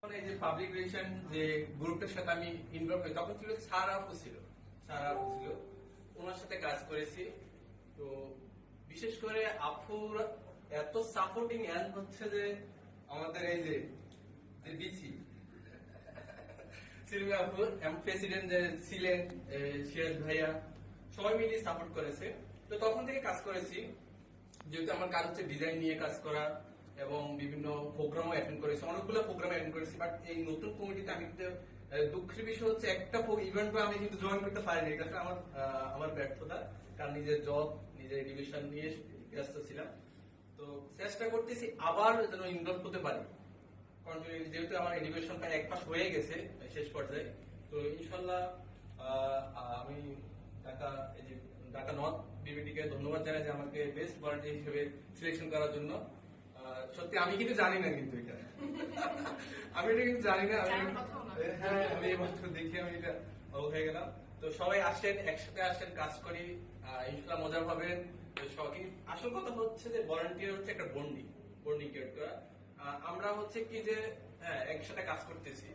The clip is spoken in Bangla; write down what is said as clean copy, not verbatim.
এই যে পাবলিক রিলেশন যে গ্রুপটার সাথে আমি ইনভলভ হই তখন ছিল সারা আফু ছিল ওনার সাথে কাজ করেছি। তো বিশেষ করে আফুর এত সাপোর্টিং এন্ড হচ্ছে যে আমাদের এই যে বিসি সিলভি আপু প্রেসিডেন্ট যে ছিলেন সিরাজ ভাইয়া সবাই মিলে সাপোর্ট করেছে। তো তখন থেকে কাজ করেছি, যেহেতু আমার কাজ হচ্ছে ডিজাইন নিয়ে কাজ করা এবং বিভিন্ন প্রোগ্রামও অ্যাটেন্ড করেছি, অনেকগুলো প্রোগ্রাম অ্যাটেন্ড করেছি। বাট এই নতুন কমিটিতে আমি দুঃখের বিষয় হচ্ছে একটা ইভেন্ট আমি কিন্তু জয়েন করতে পারিনি। এটা আমার ব্যর্থতা, কারণ নিজের জব নিজের এডুকেশন নিয়ে ব্যস্ত ছিলাম। তো চেষ্টা করতেছি আবার যেন ইনভলভ হতে পারি, যেহেতু আমার এডুকেশন প্রায় এক মাস হয়ে গেছে শেষ পর্যায়ে। তো ইনশাল্লাহ আমি ঢাকা এই যে ঢাকা নর্থ বিবিটিকে ধন্যবাদ জানাই যে আমাকে বেস্ট ভলান্টিয়ার হিসেবে সিলেকশন করার জন্য। সত্যি আমি কিন্তু জানি না, কিন্তু এটা আমি এটা কিন্তু জানি না। হ্যাঁ, আমি এই মাত্র দেখি আমি এটা হয়ে গেলাম। তো সবাই আসেন, একসাথে আসেন, কাজ করি, ইনশাল্লাহ মজা পাবেন। আসল কথা হচ্ছে যে ভলান্টিয়ার হচ্ছে একটা বন্ডিং ক্রিয়েট করা। আমরা হচ্ছে কি যে হ্যাঁ একসাথে কাজ করতেছি।